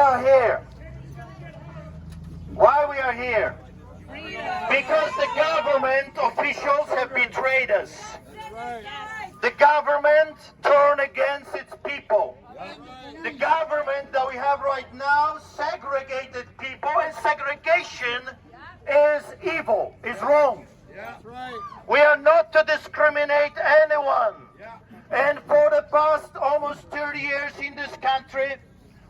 are here? Why we are here? Because the government officials have betrayed us. The government turned against its people. The government that we have right now segregated people, and segregation is evil, is wrong. We are not to discriminate anyone. And for the past almost 30 years in this country,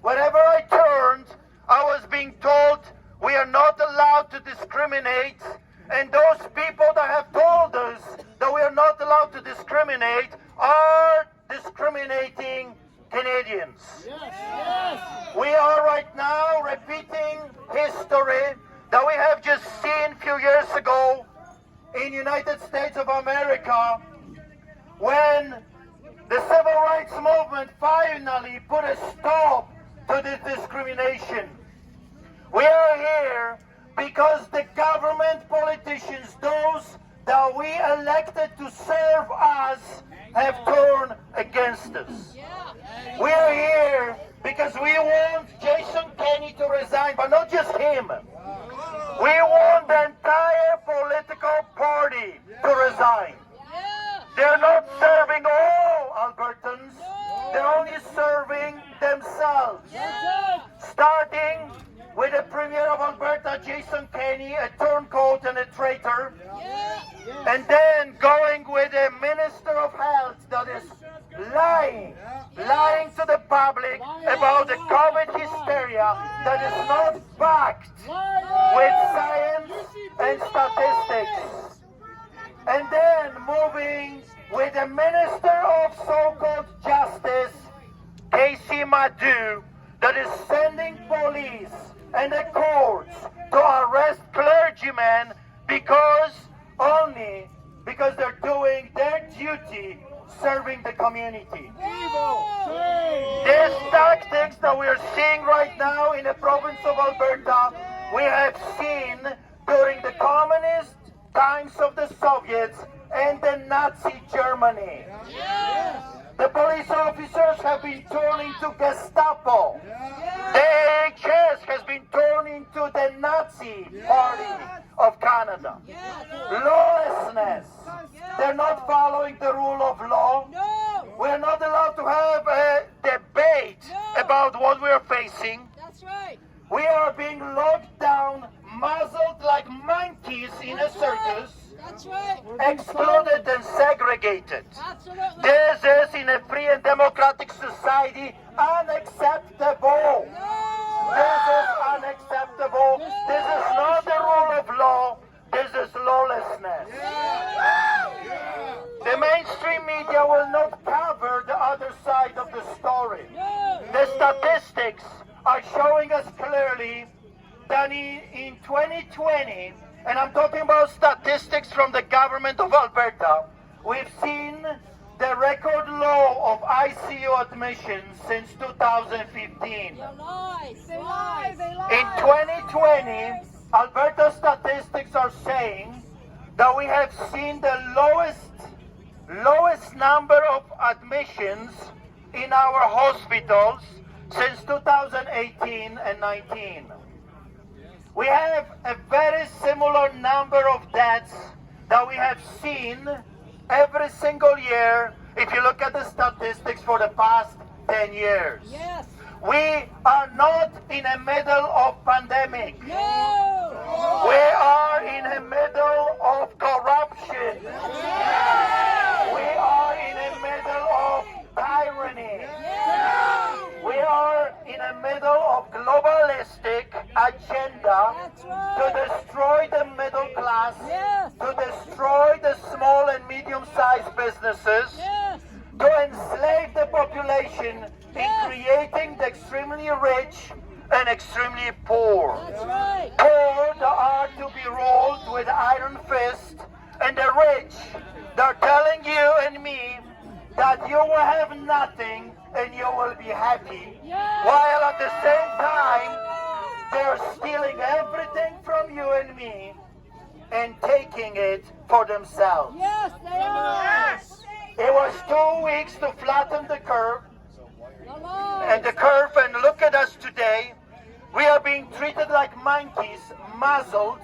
wherever I turned, I was being told we are not allowed to discriminate. And those people that have told us that we are not allowed to discriminate are discriminating Canadians. We are right now repeating history that we have just seen a few years ago in United States of America, when the civil rights movement finally put a stop to this discrimination. We are here because the government politicians, those that we elected to serve us, have turned against us. We are here because we want Jason Kenney to resign, but not just him. We want the entire political party to resign. They're not serving all Albertans. They're only serving themselves. Starting with the Premier of Alberta, Jason Kenney, a turncoat and a traitor. And then going with the Minister of Health that is lying to the public about the COVID hysteria that is not backed with science and statistics. And then moving with the Minister of so-called Justice, Casey Madhu, that is sending police and the courts to arrest clergymen only because they're doing their duty serving the community. These tactics that we're seeing right now in the province of Alberta, we have seen during the communist times of the Soviets and the Nazi Germany. The police officers have been turned into Gestapo. The AHS has been turned into the Nazi Party of Canada. Lawlessness. They're not following the rule of law. We're not allowed to have a debate about what we're facing. We are being locked down, muzzled like monkeys in a circus. Excluded and segregated. This is, in a free and democratic society, unacceptable. This is unacceptable. This is not the rule of law. This is lawlessness. The mainstream media will not cover the other side of the story. The statistics are showing us clearly that in 2020, and I'm talking about statistics from the government of Alberta, we've seen the record low of ICU admissions since 2015. In 2020, Alberta statistics are saying that we have seen the lowest number of admissions in our hospitals since 2018 and 19. We have a very similar number of deaths that we have seen every single year if you look at the statistics for the past 10 years. We are not in the middle of pandemic. We are in the middle of corruption. We are in the middle of tyranny. We are in the middle of globalistic agenda to destroy the middle class, to destroy the small and medium-sized businesses, to enslave the population in creating the extremely rich and extremely poor. Poor that are to be ruled with iron fist, and the rich, they're telling you and me that you will have nothing and you will be happy, while at the same time they're stealing everything from you and me and taking it for themselves. It was 2 weeks to flatten the curve, and look at us today. We are being treated like monkeys, muzzled.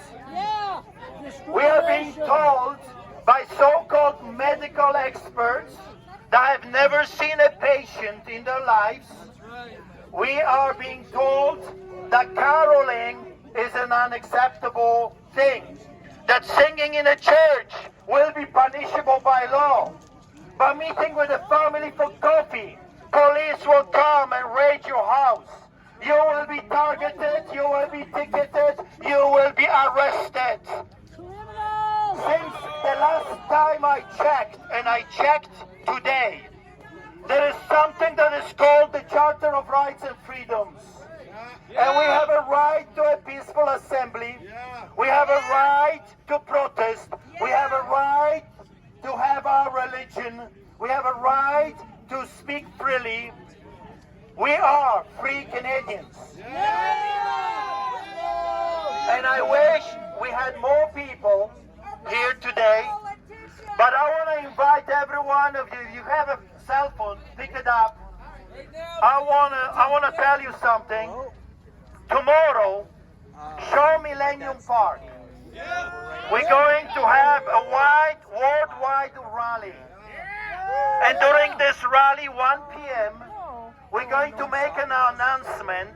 We are being told by so-called medical experts that have never seen a patient in their lives. We are being told that caroling is an unacceptable thing, that singing in a church will be punishable by law. But meeting with a family for coffee, police will come and raid your house. You will be targeted, you will be ticketed, you will be arrested. Since the last time I checked, and I checked today, there is something that is called the Charter of Rights and Freedoms. And we have a right to a peaceful assembly. We have a right to protest. We have a right to have our religion. We have a right to speak freely. We are free Canadians. And I wish we had more people here today. But I want to invite every one of you, if you have a cell phone, pick it up. I want to tell you something. Tomorrow, show Millennium Park. We're going to have a worldwide rally. And during this rally, 1 p.m., we're going to make an announcement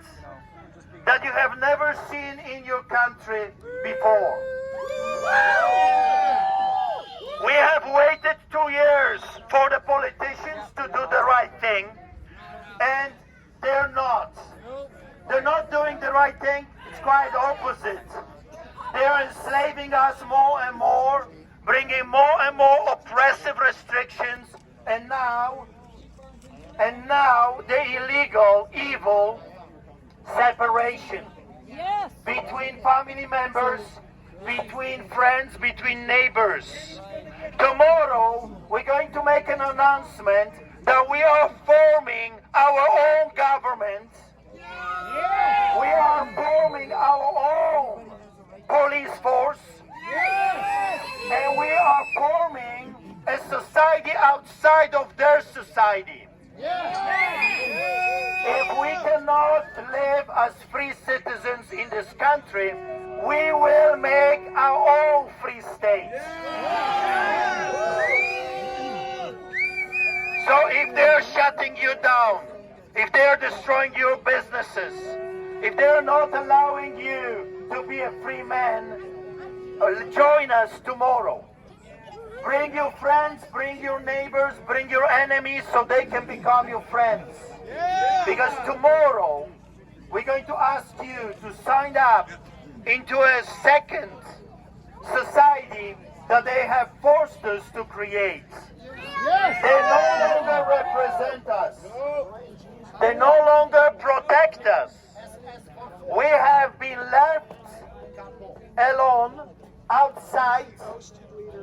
that you have never seen in your country before. We have waited 2 years for the politicians to do the right thing, and they're not. They're not doing the right thing. It's quite opposite. They're enslaving us more and more, bringing more and more oppressive restrictions, and now the illegal, evil separation between family members, between friends, between neighbors. Tomorrow, we're going to make an announcement that we are forming our own government. We are forming our own police force. And we are forming a society outside of their society. If we cannot live as free citizens in this country, we will make our own free state. So if they're shutting you down, if they're destroying your businesses, if they're not allowing you to be a free man, join us tomorrow. Bring your friends, bring your neighbors, bring your enemies so they can become your friends. Because tomorrow we're going to ask you to sign up into a second society that they have forced us to create. They no longer represent us. They no longer protect us. We have been left alone, outside,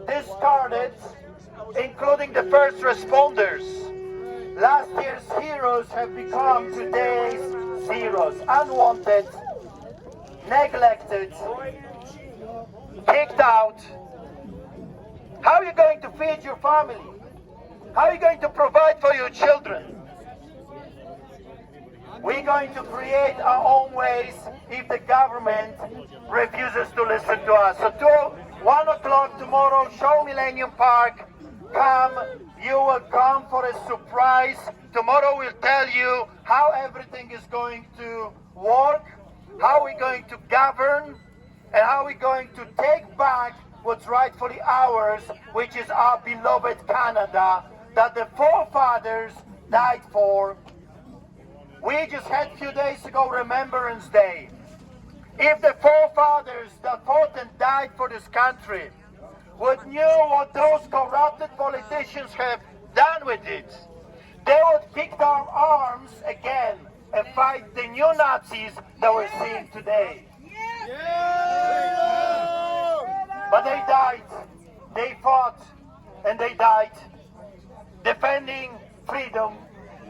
discarded, including the first responders. Last year's heroes have become today's zeros. Unwanted, neglected, kicked out. How are you going to feed your family? How are you going to provide for your children? We're going to create our own ways if the government refuses to listen to us. So 1 o'clock tomorrow, show Millennium Park. Come, you will come for a surprise. Tomorrow we'll tell you how everything is going to work, how we're going to govern, and how we're going to take back what's rightfully ours, which is our beloved Canada, that the forefathers died for. We just had a few days ago Remembrance Day. If the forefathers that fought and died for this country would knew what those corrupted politicians have done with it, they would pick their arms again and fight the new Nazis that we're seeing today. But they died, they fought, and they died defending freedom.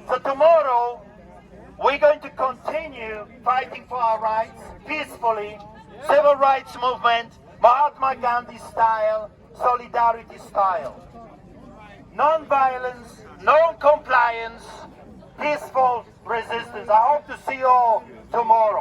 So tomorrow, we're going to continue fighting for our rights peacefully, civil rights movement, Mahatma Gandhi style, solidarity style. Non-violence, non-compliance, peaceful resistance. I hope to see you all tomorrow.